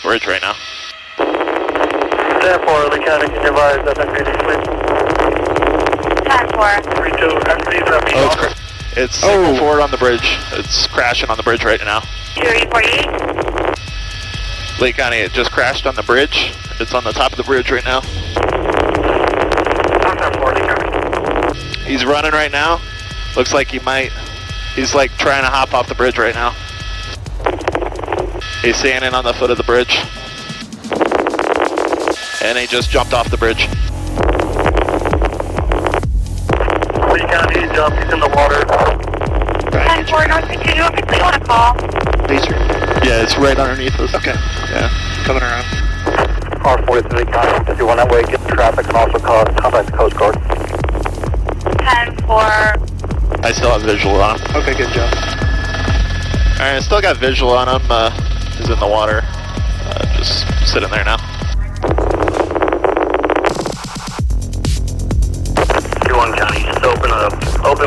bridge right now. 10-4, Lee County, can you advise FMPD, please? 10-4. 3-2, FMPD, Oh, it's signal forward on the bridge. It's crashing on the bridge right now. 248. Lake County, it just crashed on the bridge. It's on the top of the bridge right now. 10-4, Lee County. He's running right now. Looks like he's like trying to hop off the bridge right now. He's standing on the foot of the bridge. And he just jumped off the bridge. Lee County, he jumped, he's in the water. 10-4, North 2, do you want to call? Laser. Yeah, it's right underneath us. Okay. Yeah, coming around. R43 Lee County, if you want that way, get the traffic and also contact the Coast Guard. 10-4. I still have visual on him. Okay, good job. Alright, I still got visual on him. He's in the water. Just sitting there now. County, just open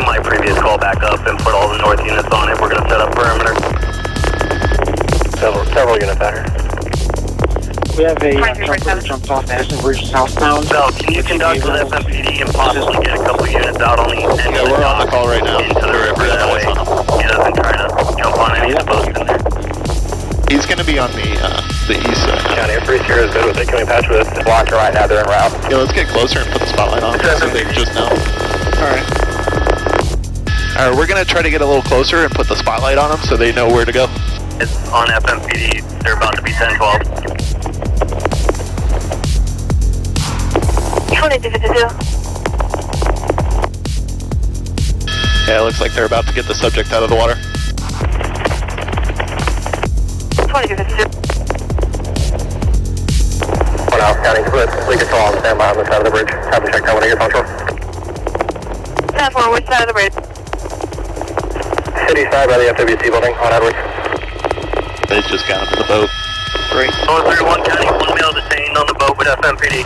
my previous call back up and put all the north units on it. We're going to set up perimeter. Several units out here. We have a jumper that jumped off Edison Bridge southbound. Bell, can you conduct with FMPD and possibly get a couple units out on the end of the Yeah, we're on the call right now. into the river that way? He doesn't try to jump on any of the boats in there. He's going to be on the east side. County, if Reese here is good with it, can we patch with us? Blocker right now, they're en route. Yeah, let's get closer and put the spotlight on so they just know. Alright. Alright, we're going to try to get a little closer and put the spotlight on them so they know where to go. It's on FMPD, they're about to be 10-12. 2252. Yeah, it looks like they're about to get the subject out of the water. 2252. One out, County, we can call on standby on the side of the bridge. Have to check that one at your phone shore. 10-4, which side of the bridge? City side by the FWC building on Edwards. They just got him in the boat. Great. 431 County, 1 male detained on the boat with FMPD.